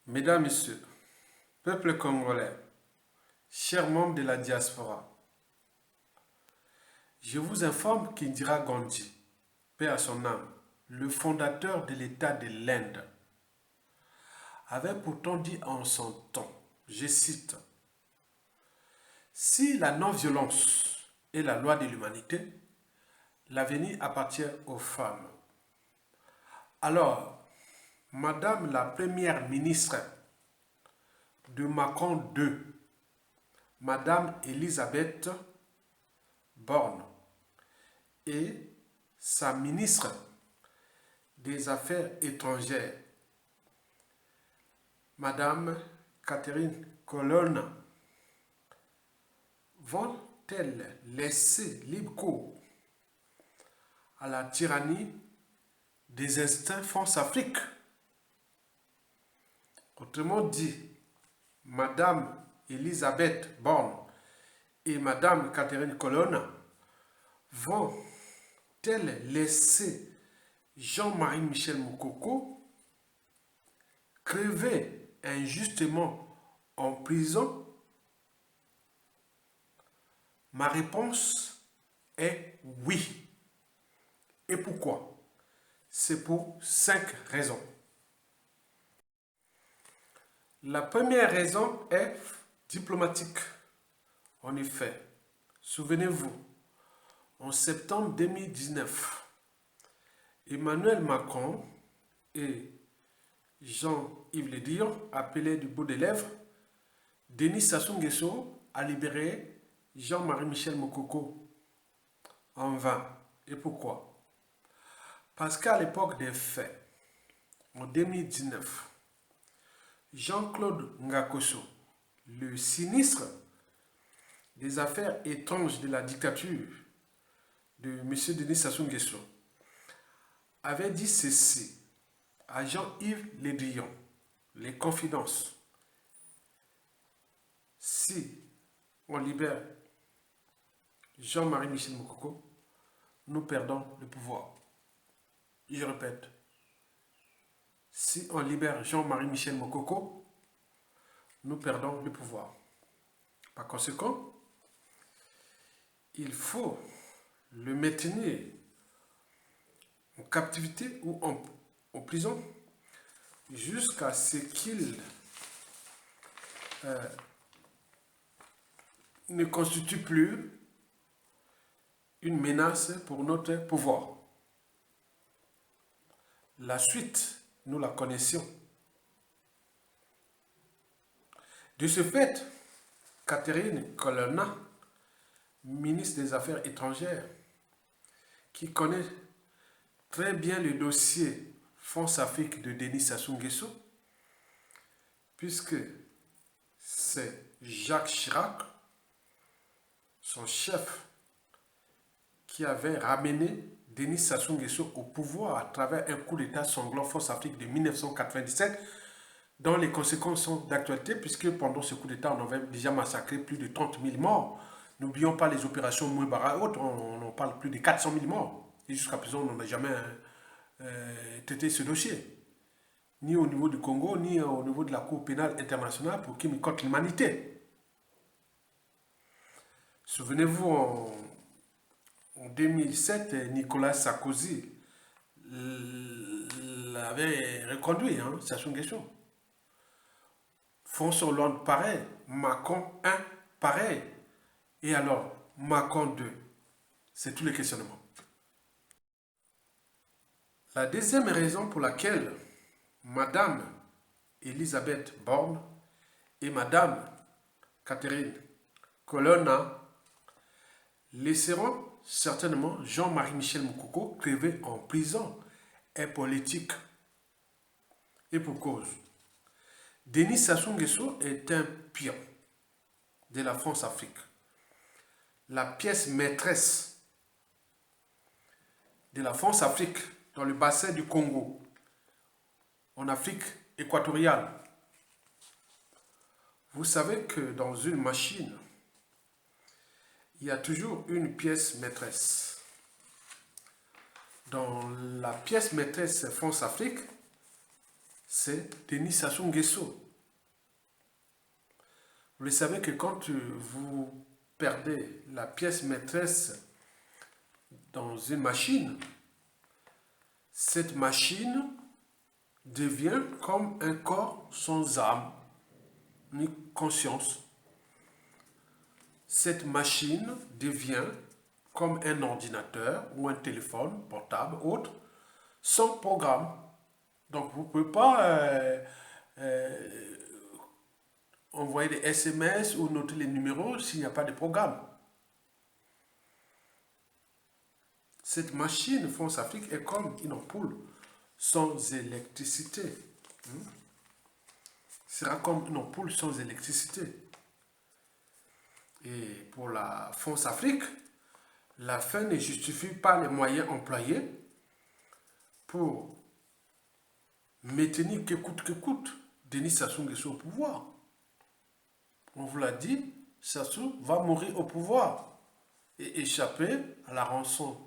Mesdames, Messieurs, peuple congolais, chers membres de la diaspora, je vous informe qu'Indira Gandhi, paix à son âme, le fondateur de l'État de l'Inde, avait pourtant dit en son temps, je cite, « Si la non-violence est la loi de l'humanité, l'avenir appartient aux femmes. » Alors, Madame la Première ministre de Macron II, Madame Elisabeth Borne, et sa ministre des Affaires étrangères, Madame Catherine Colonna, vont-elles laisser libre cours à la tyrannie des instincts France-Afrique? Autrement dit, Madame Elisabeth Borne et Madame Catherine Colonna vont-elles laisser Jean-Marie Michel Moukoko crever injustement en prison? Ma réponse est oui. Et pourquoi? C'est pour 5 raisons. La première raison est diplomatique. En effet, souvenez-vous, en septembre 2019, Emmanuel Macron et Jean-Yves Le Drian, appelés du bout des lèvres, Denis Sassou Nguesso a libéré Jean-Marie Michel Moukoko en vain. Et pourquoi? Parce qu'à l'époque des faits, en 2019, Jean-Claude Ngakosso, le sinistre des affaires étranges de la dictature de M. Denis Sassou Nguesso, avait dit ceci à Jean-Yves Le Drian, les confidences. Si on libère Jean-Marie Michel Moukoko, nous perdons le pouvoir. Je répète, si on libère Jean-Marie Michel Moukoko, nous perdons le pouvoir. Par conséquent, il faut le maintenir en captivité ou en prison jusqu'à ce qu'il ne constitue plus une menace pour notre pouvoir. La suite, nous la connaissions. De ce fait, Catherine Colonna, ministre des Affaires étrangères, qui connaît très bien le dossier France-Afrique de Denis Sassou Nguesso, puisque c'est Jacques Chirac, son chef, qui avait ramené Denis Sassou Nguesso au pouvoir à travers un coup d'État sanglant France-Afrique de 1997, dont les conséquences sont d'actualité, puisque pendant ce coup d'État, on avait déjà massacré plus de 30 000 morts. N'oublions pas les opérations Mouébara et autres, on en parle plus de 400 000 morts. Et jusqu'à présent, on n'a jamais traité ce dossier, ni au niveau du Congo, ni au niveau de la Cour pénale internationale pour crimes contre l'humanité. Souvenez-vous, en 2007, Nicolas Sarkozy l'avait reconduit, Sassou Nguesso. François Hollande, pareil. Macron 1, pareil. Et alors, Macron 2. C'est tous les questionnements. La deuxième raison pour laquelle Madame Elisabeth Borne et Madame Catherine Colonna laisseront certainement Jean-Marie Michel Moukoko crever en prison est politique. Et pour cause. Denis Sassou Nguesso est un pion de la France-Afrique. La pièce maîtresse de la France-Afrique dans le bassin du Congo, en Afrique équatoriale. Vous savez que dans une machine, il y a toujours une pièce maîtresse. Dans la pièce maîtresse France-Afrique, c'est Denis Sassou Nguesso. Vous le savez que quand vous perdez la pièce maîtresse dans une machine, cette machine devient comme un corps sans âme ni conscience. Cette machine devient comme un ordinateur ou un téléphone portable, autre, sans programme. Donc vous ne pouvez pas envoyer des SMS ou noter les numéros s'il n'y a pas de programme. Cette machine France-Afrique est comme une ampoule sans électricité. Sera comme une ampoule sans électricité. Et pour la France-Afrique, la fin ne justifie pas les moyens employés pour maintenir que coûte Denis Sassou Nguesso au pouvoir. On vous l'a dit, Sassou va mourir au pouvoir et échapper à la rançon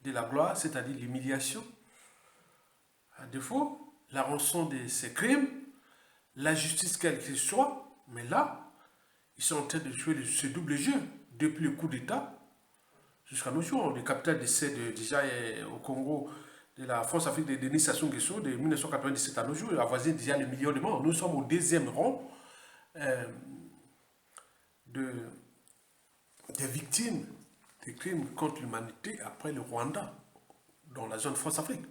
de la gloire, c'est-à-dire l'humiliation. À défaut, la rançon de ses crimes, la justice quelle qu'elle soit, mais là, ils sont en train de jouer ce double jeu depuis le coup d'État jusqu'à nos jours. Le capitaine décès déjà au Congo de la France-Afrique de Denis Sassou Nguesso de 1997 à nos jours, il avoisine déjà les millions de morts. Nous sommes au deuxième rang des victimes des crimes contre l'humanité après le Rwanda, dans la zone France-Afrique.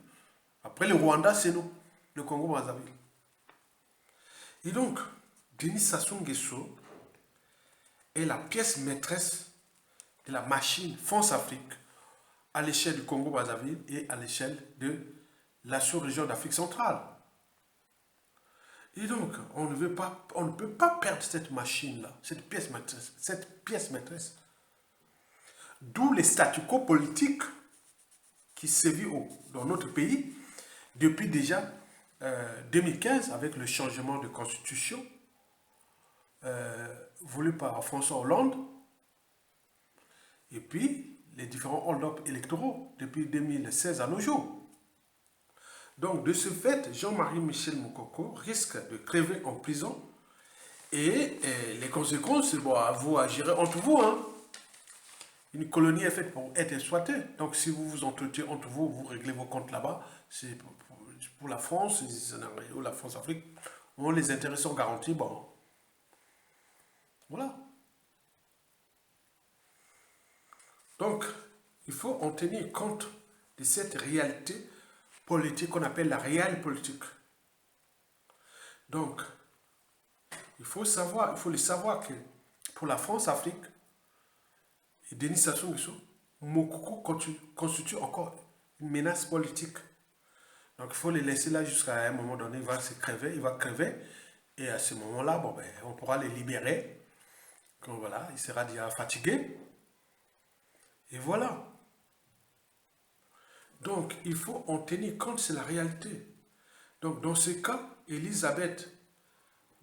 Après le Rwanda, c'est nous, le Congo-Brazzaville. Et donc, Denis Sassou Nguesso est la pièce maîtresse de la machine France-Afrique à l'échelle du Congo-Brazzaville et à l'échelle de la sous-région d'Afrique centrale. Et donc, on ne peut pas perdre cette machine-là, cette pièce maîtresse. D'où les statu quo politiques qui sévit dans notre pays depuis déjà 2015 avec le changement de constitution voulu par François Hollande et puis les différents hold-up électoraux depuis 2016 à nos jours. Donc de ce fait, Jean-Marie Michel Moukoko risque de crever en prison et les conséquences, bon, vous agirez entre vous. Une colonie est faite pour être exploitée. Donc si vous vous entretenez entre vous, vous réglez vos comptes là-bas. C'est pour la France, ou la France-Afrique, les intérêts sont garantis. Bon, voilà. Donc, il faut en tenir compte de cette réalité politique qu'on appelle la réelle politique. Donc, il faut le savoir que pour la France-Afrique, et Denis Sassou Nguesso, Moukoko constitue encore une menace politique. Donc il faut les laisser là jusqu'à un moment donné, il va crever, et à ce moment-là, bon, ben, on pourra les libérer. Donc voilà, il sera déjà fatigué. Et voilà. Donc il faut en tenir compte, c'est la réalité. Donc dans ce cas, Elisabeth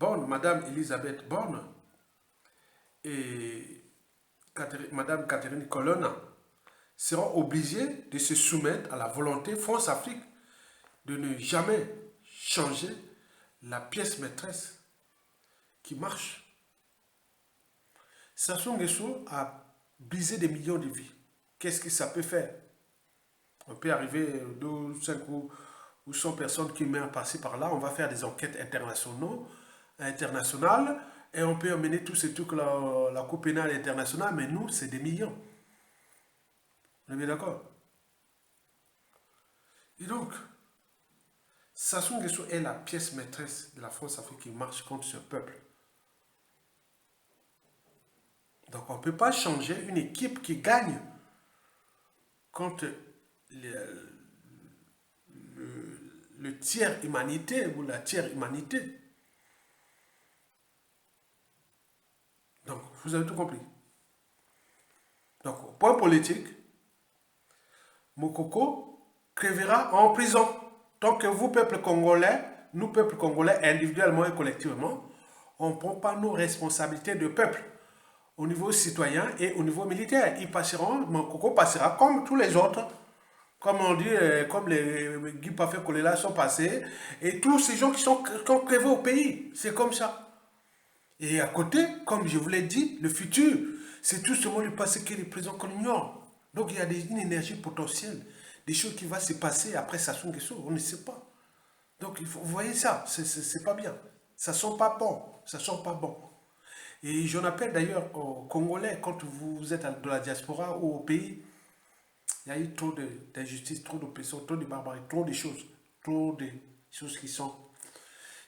Borne, Madame Elisabeth Borne et Madame Catherine Colonna seront obligées de se soumettre à la volonté France-Afrique de ne jamais changer la pièce maîtresse qui marche. Sassou Nguesso a brisé des millions de vies. Qu'est-ce que ça peut faire? On peut arriver 2, 5 ou 100 personnes qui meurent par-ci par-là. On va faire des enquêtes internationales. internationale et on peut emmener tous ces trucs, la Cour pénale internationale, mais nous, c'est des millions. Vous êtes bien d'accord? Et donc, Sassou Nguesso est la pièce maîtresse de la France-Afrique qui marche contre ce peuple. Donc, on ne peut pas changer une équipe qui gagne contre le tiers humanité ou la tiers humanité. Donc, vous avez tout compris. Donc, point politique, Mokoko crèvera en prison. Donc, vous, peuple congolais, nous, peuple congolais, individuellement et collectivement, on ne prend pas nos responsabilités de peuple au niveau citoyen et au niveau militaire. Ils passeront, Mokoko passera comme tous les autres. Comme on dit, comme les Guy Pafé Kolela sont passés, et tous ces gens qui ont crévé au pays. C'est comme ça. Et à côté, comme je vous l'ai dit, le futur, c'est tout seulement le passé qui est le présent qu'on ignore. Donc il y a une énergie potentielle, des choses qui vont se passer après Sassou Nguesso, on ne sait pas. Donc vous voyez ça, c'est pas bien. Ça sent pas bon, ça sent pas bon. Et j'en appelle d'ailleurs aux Congolais, quand vous êtes de la diaspora ou au pays, il y a eu trop d'injustice, trop d'oppression, trop de barbarie, trop de choses qui sont.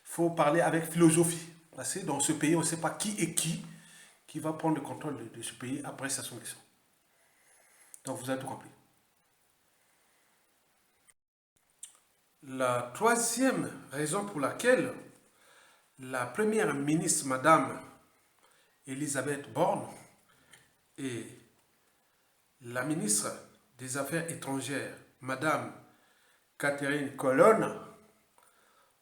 Il faut parler avec philosophie. Parce que dans ce pays, on ne sait pas qui est qui va prendre le contrôle de ce pays après Sassou Nguesso. Donc vous avez tout compris. La troisième raison pour laquelle la première ministre, Madame Elisabeth Borne, et la ministre des Affaires étrangères, Madame Catherine Colonna,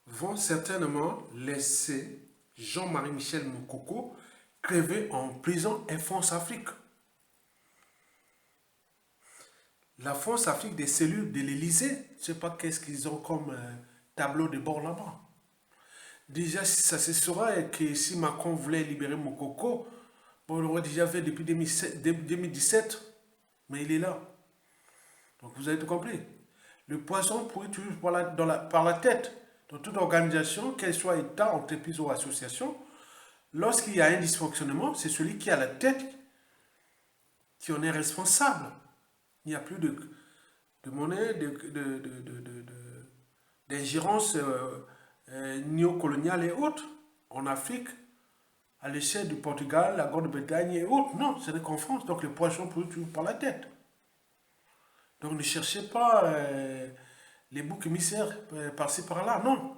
vont certainement laisser Jean-Marie Michel Moukoko crever en prison en France-Afrique. La France-Afrique des cellules de l'Élysée, je ne sais pas qu'est-ce qu'ils ont comme tableau de bord là-bas. Déjà, ça se saura que si Macron voulait libérer Moukoko, bon, on l'aurait déjà fait depuis 2017, mais il est là. Donc vous avez tout compris. Le poisson pourrit toujours par la tête. Dans toute organisation, qu'elle soit État, entreprise ou association, lorsqu'il y a un dysfonctionnement, c'est celui qui a la tête qui en est responsable. Il n'y a plus de monnaie, d'ingérence néocoloniale et autres en Afrique, à l'échelle du Portugal, la Grande-Bretagne et autres. Non, ce n'est qu'en France. Donc le poisson pourrit toujours par la tête. Donc ne cherchez pas les boucs émissaires par-ci par-là, non.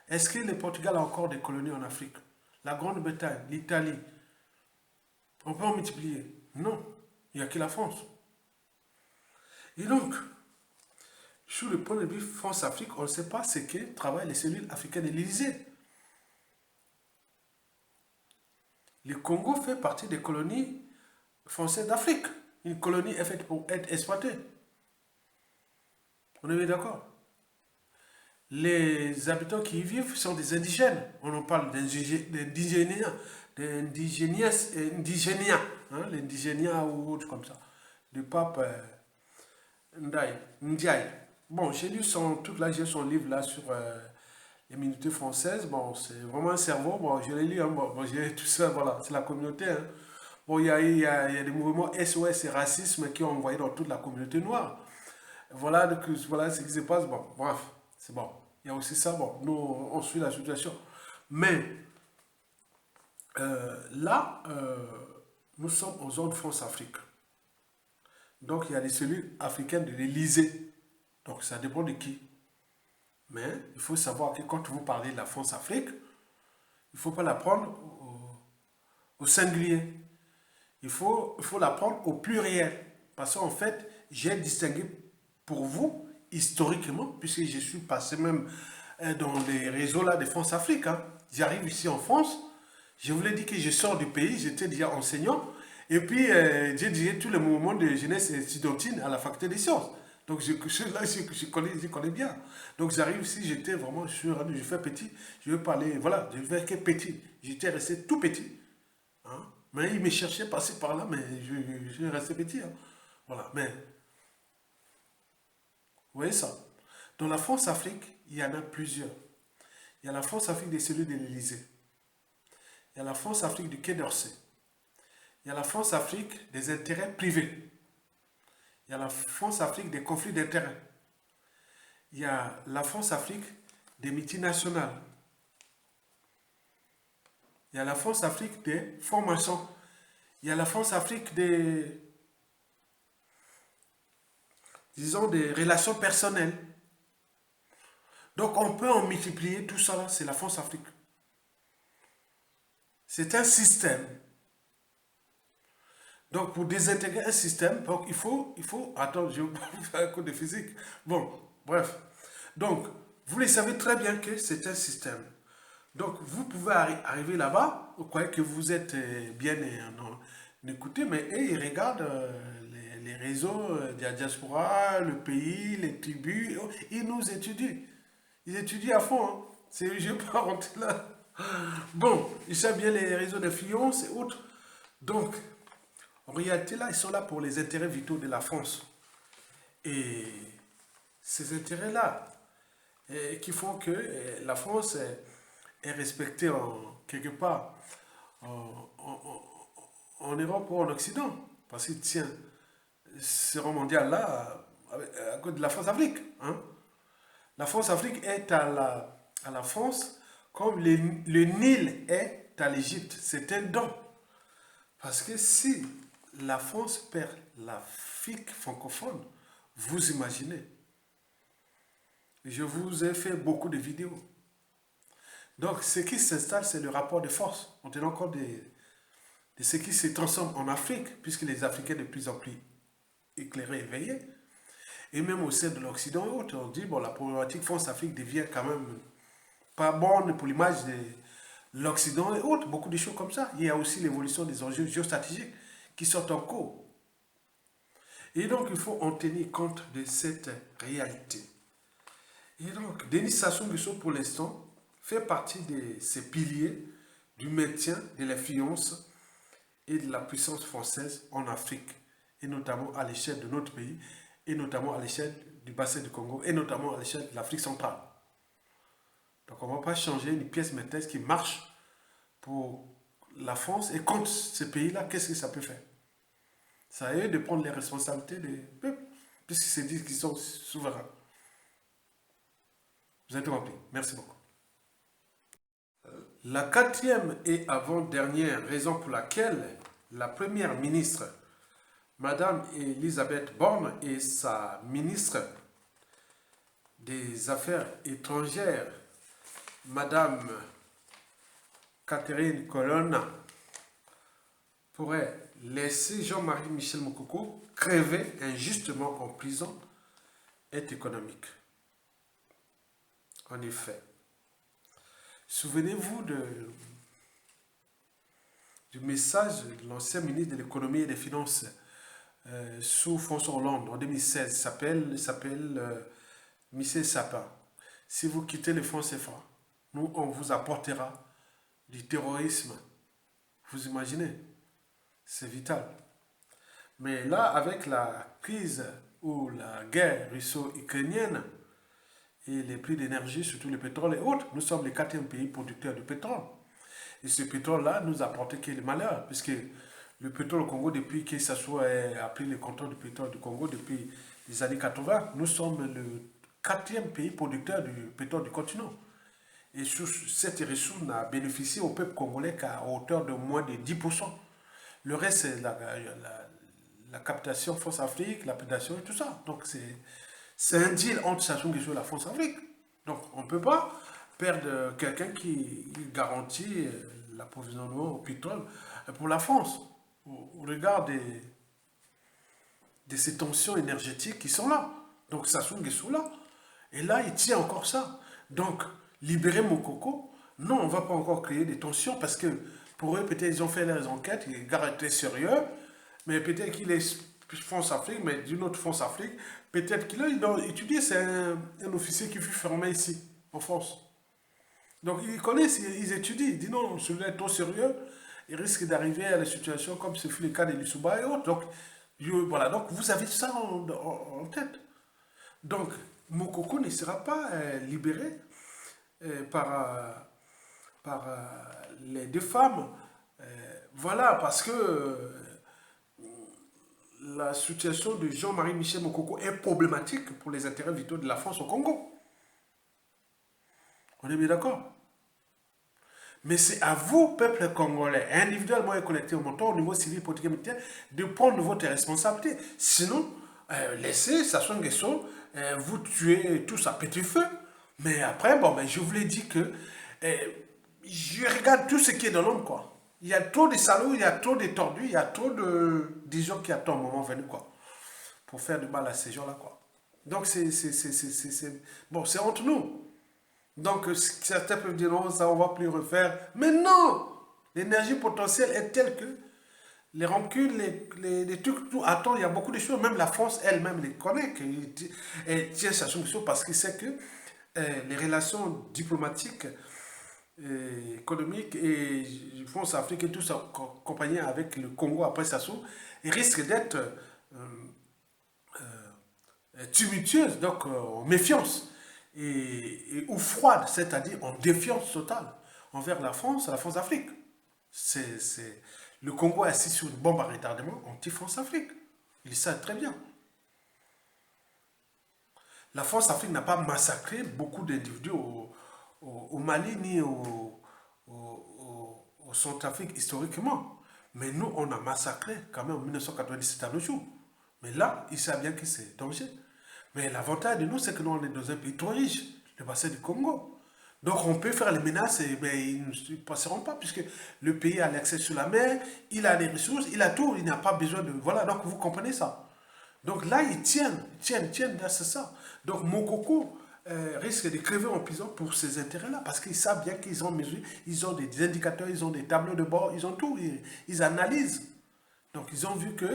Est-ce que le Portugal a encore des colonies en Afrique? La Grande-Bretagne, l'Italie, on peut en multiplier? Non, il n'y a que la France. Et donc, sur le point de vue France-Afrique, on ne sait pas ce que travaillent les cellules africaines de l'Élysée. Le Congo fait partie des colonies françaises d'Afrique. Une colonie est faite pour être exploitée. On est bien d'accord? Les habitants qui y vivent sont des indigènes. On en parle d'indigéniens, l'indigénia ou autre comme ça. Du pape Ndiaye. Bon, j'ai lu j'ai son livre là sur les minorités françaises. Bon, c'est vraiment un cerveau. Bon, je l'ai lu, hein, bon, j'ai tout ça, voilà, c'est la communauté. Hein. Bon, il y a des mouvements SOS et racisme qui ont envoyé dans toute la communauté noire. Voilà, voilà ce qui se passe. Bon, bref, c'est bon. Il y a aussi ça, bon, nous, on suit la situation. Mais là, nous sommes en zone France-Afrique. Donc, il y a des cellules africaines de l'Élysée. Donc, ça dépend de qui. Mais il faut savoir que quand vous parlez de la France-Afrique, il ne faut pas la prendre au singulier. Il faut la prendre au pluriel. Parce qu'en fait, j'ai distingué pour vous, historiquement, puisque je suis passé même dans les réseaux là de France-Afrique. Hein. J'arrive ici en France, je vous l'ai dit que je sors du pays, j'étais déjà enseignant, et puis j'ai dirigé tous les mouvements de jeunesse étudiantine à la faculté des sciences. Donc je connais bien. Donc j'arrive ici, j'étais vraiment, je fais petit, je veux parler, voilà, je fais que petit. J'étais resté tout petit. Hein. Mais il me cherchait passer par là, mais je restais petit. Hein. Voilà, mais vous voyez ça? Dans la France-Afrique, il y en a plusieurs. Il y a la France-Afrique des cellules de l'Élysée. y a la France-Afrique du Quai d'Orsay. Il y a la France-Afrique des intérêts privés. Il y a la France-Afrique des conflits d'intérêts. Il y a la France-Afrique des multinationales. Il y a la France-Afrique des formations. Il y a la France-Afrique des, disons, des relations personnelles. Donc on peut en multiplier tout ça là, c'est la France-Afrique. C'est un système. Donc pour désintégrer un système, donc attends, je vais vous faire un cours de physique. Bon, bref. Donc, vous le savez très bien que c'est un système. Donc, vous pouvez arriver là-bas, vous croyez que vous êtes bien écouté, mais eux, ils regardent les réseaux de la diaspora, le pays, les tribus, ils nous étudient. Ils étudient à fond, hein. Je ne vais pas rentrer là. Bon, ils savent bien les réseaux d'influence et autres. Donc, en réalité, là, ils sont là pour les intérêts vitaux de la France. Et ces intérêts-là, qui font que la France est respectée quelque part en Europe ou en Occident. Parce qu'il tient ce rang mondial-là à cause de la France-Afrique. Hein. La France-Afrique est à la France comme le Nil est à l'Égypte. C'est un don. Parce que si la France perd l'Afrique francophone, vous imaginez. Je vous ai fait beaucoup de vidéos. Donc, ce qui s'installe, c'est le rapport de force, en tenant compte de ce qui se transforme en Afrique, puisque les Africains de plus en plus éclairés, éveillés, et même au sein de l'Occident et autres, on dit, bon, la problématique France-Afrique devient quand même pas bonne pour l'image de l'Occident et autres, beaucoup de choses comme ça. Il y a aussi l'évolution des enjeux géostratégiques qui sont en cours. Et donc, il faut en tenir compte de cette réalité. Et donc, Denis Sassou Nguesso, pour l'instant, fait partie de ces piliers du maintien de l'influence et de la puissance française en Afrique, et notamment à l'échelle de notre pays, et notamment à l'échelle du bassin du Congo, et notamment à l'échelle de l'Afrique centrale. Donc, on ne va pas changer une pièce maîtresse qui marche pour la France, et contre ces pays-là, qu'est-ce que ça peut faire? Ça a eux de prendre les responsabilités des peuples, puisqu'ils se disent qu'ils sont souverains. Vous avez tout compris. Merci beaucoup. La quatrième et avant-dernière raison pour laquelle la première ministre, Madame Elisabeth Borne, et sa ministre des Affaires étrangères, Madame Catherine Colonna, pourraient laisser Jean-Marie Michel Moukoko crever injustement en prison est économique. En effet, souvenez-vous du message de l'ancien ministre de l'économie et des finances sous François Hollande en 2016. Il s'appelle Michel Sapin. Si vous quittez le franc CFA, nous, on vous apportera du terrorisme. Vous imaginez? C'est vital. Mais là, avec la crise ou la guerre russo-ukrainienne, et les prix d'énergie, surtout le pétrole et autres, nous sommes le quatrième pays producteur de pétrole. Et ce pétrole-là nous a apporté que le malheur, puisque le pétrole au Congo, depuis que Sassou a pris le contrôle du pétrole du Congo depuis les années 80, nous sommes le quatrième pays producteur du pétrole du continent. Et cette ressource n'a bénéficié au peuple congolais qu'à hauteur de moins de 10%. Le reste, c'est la captation France-Afrique, la prédation et tout ça. Donc c'est un deal entre Sassou Nguesso et la France-Afrique. Donc on ne peut pas perdre quelqu'un qui garantit l'approvisionnement au pétrole pour la France. Au regard de ces tensions énergétiques qui sont là. Donc Sassou Nguesso là. Et là, il tient encore ça. Donc, libérer Moukoko, non, on ne va pas encore créer des tensions parce que pour eux, peut-être ils ont fait leurs enquêtes, ils gardent sérieux, mais peut-être qu'il est France-Afrique, mais d'une autre France-Afrique, peut-être qu'il a étudié, c'est un officier qui fut formé ici, en France. Donc ils connaissent, ils étudient, ils disent non, celui-là est trop sérieux, il risque d'arriver à la situation comme ce fut le cas de Lissouba et autres. Donc, voilà, donc vous avez ça en tête. Donc, Moukoko ne sera pas libéré par les deux femmes. Voilà, parce que la situation de Jean-Marie Michel Mokoko est problématique pour les intérêts vitaux de la France au Congo. On est bien d'accord? Mais c'est à vous, peuple congolais, individuellement et collectivement, au niveau civil, politique et militaire, de prendre votre responsabilité. Sinon, laissez Sassou Nguesso vous tuer tous à petit feu. Mais après, bon, ben, je vous l'ai dit que je regarde tout ce qui est dans l'homme, quoi. Il y a trop de salauds, il y a trop de tordus, il y a trop de gens qui attendent un moment venu, quoi, pour faire du mal à ces gens-là, quoi. Donc, bon, c'est entre nous. Donc, certains peuvent dire non, ça on va plus refaire. Mais non! L'énergie potentielle est telle que les rancunes, les trucs, tout. Attends, il y a beaucoup de choses. Même la France elle-même les connaît. Elle tient sa chose parce qu'il sait que les relations diplomatiques, économiques et France-Afrique et tout ça, accompagné avec le Congo après Sassou, risquent d'être tumultueuses, donc en méfiance ou froide, c'est-à-dire en défiance totale envers la France-Afrique. Le Congo est assis sur une bombe à retardement anti-France-Afrique. Ils savent très bien. La France-Afrique n'a pas massacré beaucoup d'individus au Mali ni au Centrafrique historiquement. Mais nous, on a massacré quand même en 1997 à nos jours. Mais là, ils savent bien que c'est danger. Mais l'avantage de nous, c'est que nous, on est dans un pays trop riche, le bassin du Congo. Donc on peut faire les menaces, mais ils ne passeront pas, puisque le pays a l'accès sur la mer, il a les ressources, il a tout, il n'a pas besoin de... Voilà, donc vous comprenez ça. Donc là, ils tiennent, là, c'est ça. Donc Mokoko risque de crever en prison pour ces intérêts-là, parce qu'ils savent bien qu'ils ont mesuré, ils ont des indicateurs, ils ont des tableaux de bord, ils ont tout, ils analysent. Donc ils ont vu que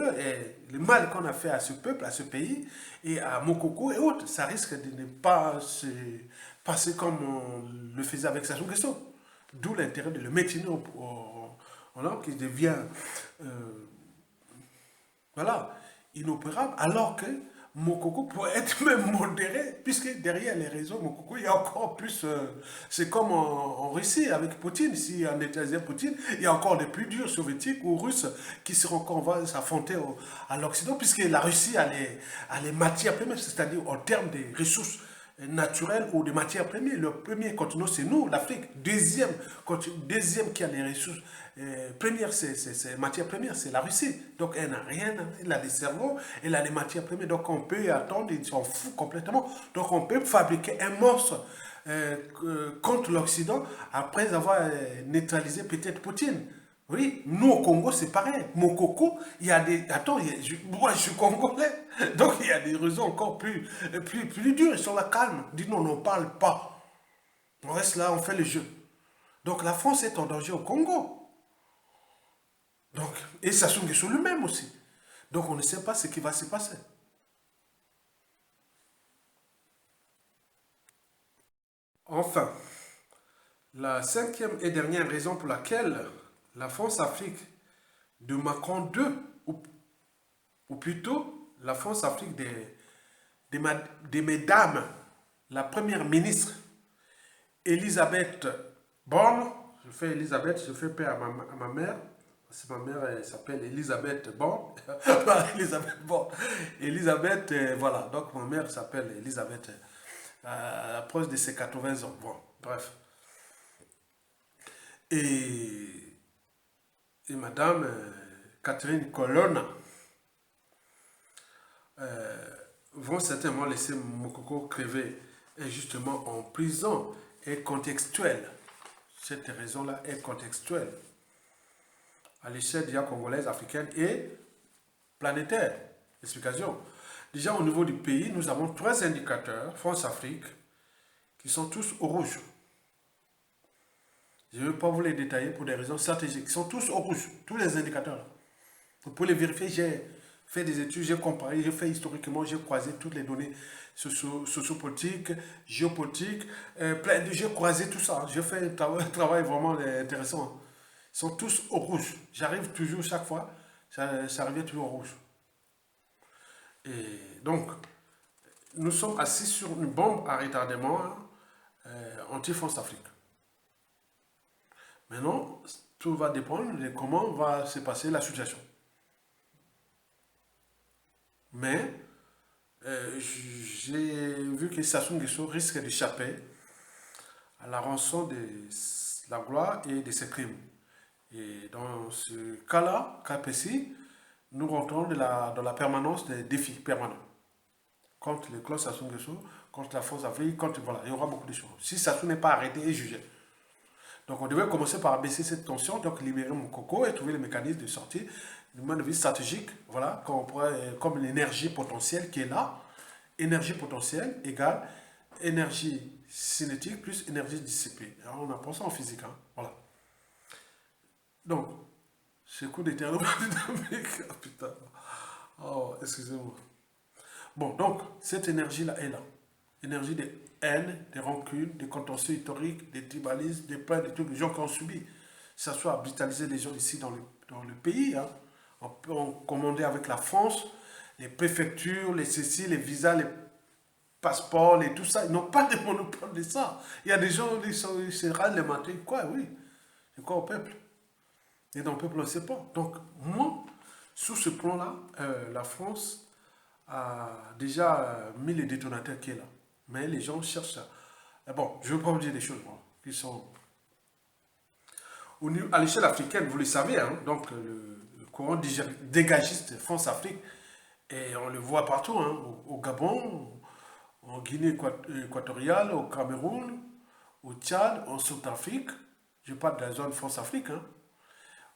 le mal qu'on a fait à ce peuple, à ce pays, et à Mokoko et autres, ça risque de ne pas se passer comme on le faisait avec Sassou Nguesso. D'où l'intérêt de le maintenir voilà, qui devient voilà, inopérable, alors que Mokoko pourrait être même modéré, puisque derrière les réseaux Mokoko, il y a encore plus... c'est comme en Russie avec Poutine, si on était Poutine, il y a encore des plus durs soviétiques ou russes qui seront encore, on va s'affronter à l'Occident, puisque la Russie a les matières premières, c'est-à-dire en termes de ressources naturelles ou de matières premières. Le premier continent, c'est nous, l'Afrique. Deuxième qui a les ressources premières, c'est matières premières, c'est la Russie. Donc elle n'a rien, elle a des cerveaux, elle a les matières premières. Donc on peut attendre, ils s'en foutent complètement. Donc on peut fabriquer un monstre contre l'Occident après avoir neutralisé peut-être Poutine. Oui, nous au Congo c'est pareil. Mokoko, il y a des... Attends, moi je suis congolais, donc il y a des raisons encore plus dures, ils sont là calmes. Dis non, on n'en parle pas. On reste là, on fait le jeu. Donc la France est en danger au Congo. Donc, et Sassou Nguesso lui-même aussi. Donc on ne sait pas ce qui va se passer. Enfin, la cinquième et dernière raison pour laquelle la France-Afrique de Macron 2, ou plutôt la France-Afrique des mesdames, la première ministre Elisabeth Borne, je fais Elisabeth, je fais paix à ma mère, parce que ma mère elle s'appelle Elisabeth Borne, Elisabeth Borne, Elisabeth, voilà, donc ma mère s'appelle Elisabeth, à proche de ses 80 ans, bon, bref. Et, et madame Catherine Colonna, vont certainement laisser Mokoko crever injustement en prison est contextuelle. Cette raison-là est contextuelle à l'échelle déjà congolaise, africaine et planétaire. Explication. Déjà au niveau du pays, nous avons 3 indicateurs, France-Afrique, qui sont tous au rouge. Je ne vais pas vous les détailler pour des raisons stratégiques. Ils sont tous au rouge, tous les indicateurs. Vous pouvez les vérifier, j'ai fait des études, j'ai comparé, j'ai fait historiquement, j'ai croisé toutes les données sociopolitiques, géopolitiques, j'ai croisé tout ça. J'ai fait un travail vraiment intéressant. Ils sont tous au rouge. J'arrive toujours chaque fois, ça revient toujours au rouge. Et donc, nous sommes assis sur une bombe à retardement anti-France-Afrique. Maintenant, tout va dépendre de comment va se passer la situation. Mais j'ai vu que Sassou Nguesso risque d'échapper à la rançon de la gloire et de ses crimes. Et dans ce cas-là, cas précis, nous rentrons dans la permanence des défis permanents. Contre les clauses Sassou Nguesso, contre la France-Afrique, contre, voilà, il y aura beaucoup de choses. Si Sassou n'est pas arrêté et jugé. Donc on devait commencer par baisser cette tension, donc libérer mon coco et trouver les mécanismes de sortie du point de vue stratégique, voilà, comme l'énergie potentielle qui est là. Énergie potentielle égale énergie cinétique plus énergie dissipée. Alors on apprend ça en physique, hein, voilà. Donc, ce coup d'éternité, oh, putain, oh, excusez-moi. Bon, donc, cette énergie-là est là. Énergie de haine, de rancune, de contentieux historiques, de tribalisme, de plein de trucs, des gens qui ont subi. Ça soit brutaliser les gens ici dans le pays, hein. On commandait avec la France, les préfectures, les ceci, les visas, les passeports, les tout ça. Ils n'ont pas de monopole de ça. Il y a des gens, ils se râlent les matins. Quoi, oui. C'est quoi au peuple? Et dans le peuple, on ne sait pas. Donc, moi, sur ce plan-là, la France a déjà mis les détonateurs qui est là. Mais les gens cherchent à... Bon, je ne veux pas vous dire des choses, moi, qui sont... À l'échelle africaine, vous le savez, hein, donc le courant dégagiste France-Afrique, et on le voit partout, hein, au Gabon, en Guinée équatoriale, au Cameroun, au Tchad, en Centrafrique. Je parle de la zone France-Afrique, hein.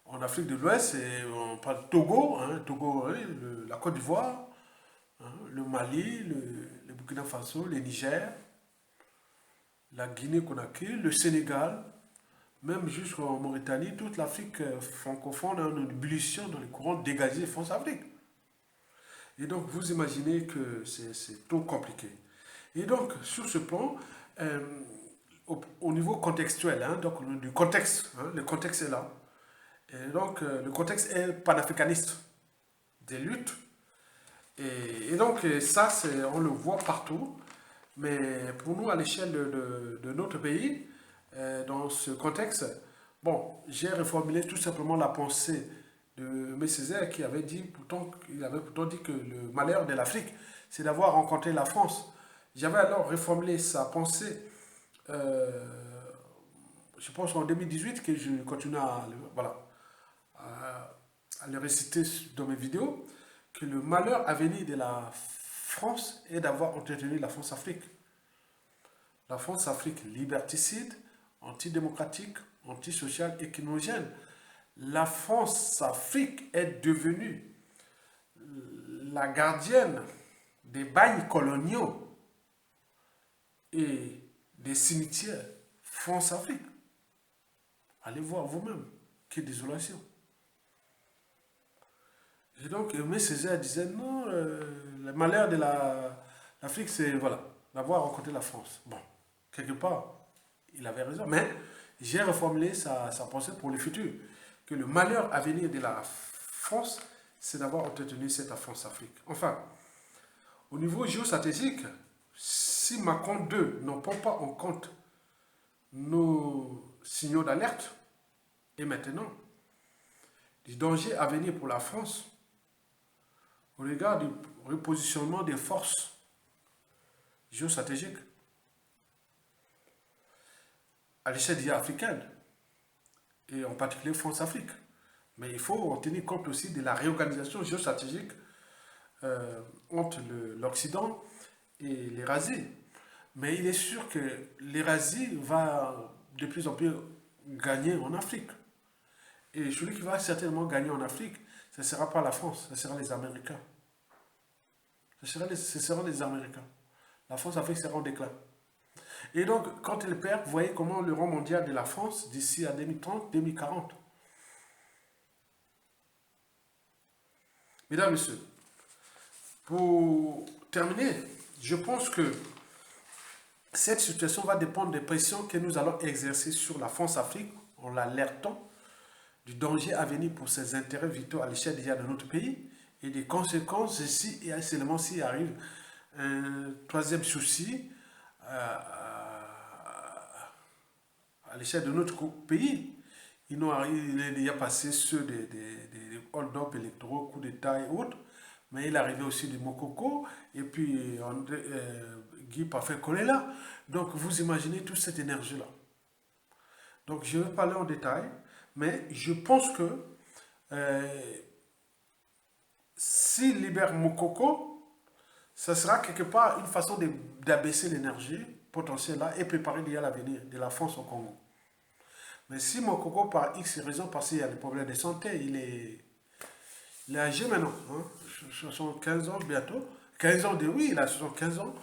En Afrique de l'Ouest, on parle de Togo, hein, Togo, oui, la Côte d'Ivoire, hein, le Mali, le Burkina Faso, le Niger, la Guinée-Conakry, le Sénégal, même jusqu'en Mauritanie, toute l'Afrique francophone a une ébullition dans les courants dégagés France-Afrique. Et donc, vous imaginez que c'est tout compliqué. Et donc, sur ce plan, au niveau contextuel, hein, donc du contexte, hein, le contexte est là. Et donc, le contexte est panafricaniste, des luttes. Et donc, ça, on le voit partout. Mais pour nous, à l'échelle de notre pays, dans ce contexte, bon, j'ai reformulé tout simplement la pensée de M. Césaire qui avait dit, il avait pourtant dit que le malheur de l'Afrique, c'est d'avoir rencontré la France. J'avais alors reformulé sa pensée, je pense en 2018, que je continue voilà, à le réciter dans mes vidéos, que le malheur à venir de la France est d'avoir entretenu la France-Afrique. La France-Afrique liberticide, antidémocratique, antisociale et chinogène. La France-Afrique est devenue la gardienne des bagnes coloniaux et des cimetières France-Afrique. Allez voir vous-même, quelle désolation. Et donc, Aimé Césaire disait, non, le malheur de l'Afrique, c'est, voilà, d'avoir rencontré la France. Bon, quelque part, il avait raison. Mais j'ai reformulé sa pensée pour le futur. Que le malheur à venir de la France, c'est d'avoir entretenu cette France-Afrique. Enfin, au niveau géostratégique, si Macron 2 n'en prend pas en compte nos signaux d'alerte, et maintenant, du danger à venir pour la France, au regard du repositionnement des forces géostratégiques à l'échelle africaine, et en particulier France-Afrique. Mais il faut en tenir compte aussi de la réorganisation géostratégique entre l'Occident et l'Eurasie. Mais il est sûr que l'Eurasie va de plus en plus gagner en Afrique. Et celui qui va certainement gagner en Afrique, ce ne sera pas la France, ce sera les Américains. Ce seront les Américains. La France-Afrique sera en déclin. Et donc, quand elle perd, vous voyez comment le rang mondial de la France d'ici à 2030, 2040. Mesdames, Messieurs, pour terminer, je pense que cette situation va dépendre des pressions que nous allons exercer sur la France-Afrique en l'alertant du danger à venir pour ses intérêts vitaux à l'échelle déjà de notre pays et des conséquences ici et seulement s'il arrive un troisième souci à l'échelle de notre pays. Il est déjà passé ceux des hold-up électoraux, coups d'État et autres, mais il est arrivé aussi du Mokoko, et puis Guy Parfait Kolela. Donc vous imaginez toute cette énergie-là. Donc je vais parler en détail, mais je pense que euh, s'il libère Mokoko, ça sera quelque part une façon d'abaisser l'énergie potentielle là et préparer déjà l'avenir de la France au Congo. Mais si Mokoko, par X raison, parce qu'il y a des problèmes de santé, il est âgé maintenant, hein, 75 ans bientôt. 15 ans de oui, il a 75 ans.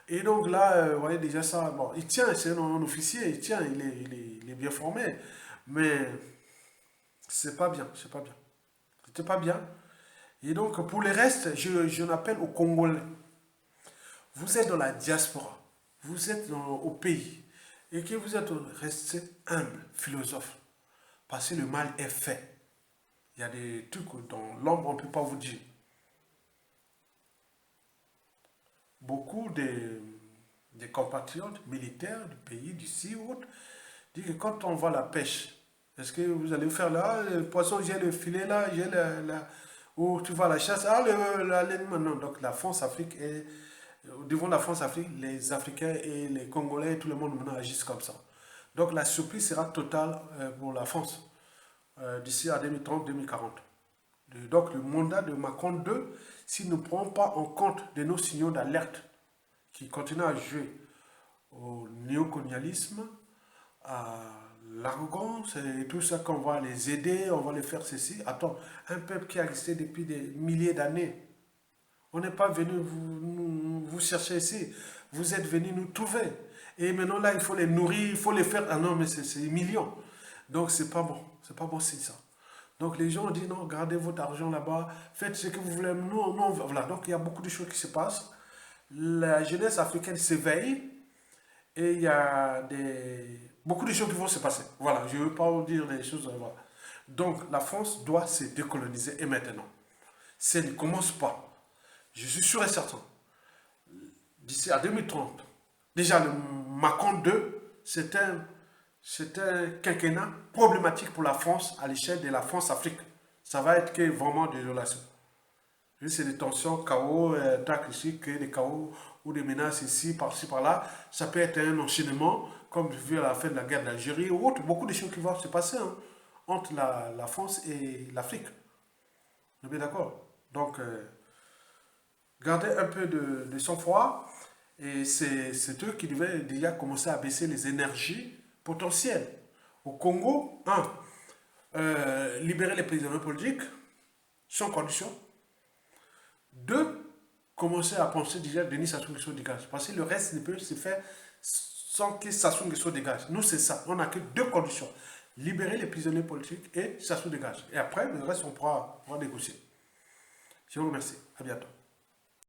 Et donc là, vous voyez déjà ça, bon, il tient, c'est un officier, il tient, il est bien formé. Mais c'est pas bien, c'est pas bien. C'était pas bien. Et donc, pour les restes, je n'appelle aux Congolais. Vous êtes dans la diaspora, vous êtes au pays, et que vous êtes resté humble, philosophe, parce que le mal est fait. Il y a des trucs dans l'ombre, on ne peut pas vous dire. Beaucoup des compatriotes militaires du pays, d'ici ou autre, disent que quand on va à la pêche, est-ce que vous allez faire là, le poisson, j'ai le filet là, j'ai ou tu vas à la chasse, ah, la laine maintenant. Donc la France-Afrique est, devant la France-Afrique, les Africains et les Congolais, tout le monde maintenant agissent comme ça. Donc la surprise sera totale pour la France d'ici à 2030-2040. Donc le mandat de Macron 2, s'il ne prend pas en compte de nos signaux d'alerte qui continuent à jouer au néocolonialisme, à l'arrogance et tout ça, qu'on va les aider, on va les faire ceci. Attends, un peuple qui a existé depuis des milliers d'années, on n'est pas venu vous chercher ici, vous êtes venu nous trouver. Et maintenant là, il faut les nourrir, il faut les faire. Ah non, mais c'est millions. Donc c'est pas bon c'est ça. Donc les gens disent non, gardez votre argent là-bas, faites ce que vous voulez. Non, non, voilà. Donc il y a beaucoup de choses qui se passent. La jeunesse africaine s'éveille et il y a beaucoup de choses qui vont se passer. Voilà, je ne veux pas vous dire les choses. Voilà. Donc la France doit se décoloniser et maintenant. Si elle ne commence pas, je suis sûr et certain, d'ici à 2030, déjà le Macron 2, c'est un quinquennat problématique pour la France à l'échelle de la France-Afrique. Ça va être que vraiment des relations. C'est des tensions, chaos, tac ici, que des chaos ou des menaces ici, par-ci, par-là. Ça peut être un enchaînement, comme vu à la fin de la guerre d'Algérie ou autre. Beaucoup de choses qui vont se passer hein, entre la France et l'Afrique. On est bien d'accord. Donc, gardez un peu de sang-froid. Et c'est eux qui devaient déjà commencer à baisser les énergies potentielles. Au Congo, libérer les prisonniers politiques, sans condition. Deux, commencer à penser déjà Denis Sassou Nguesso dégage. Parce que le reste ne peut se faire sans que Sassou Nguesso dégage. Nous, c'est ça. On n'a que deux conditions. Libérer les prisonniers politiques et Sassou dégage. Et après, le reste, on pourra négocier. Je vous remercie. À bientôt.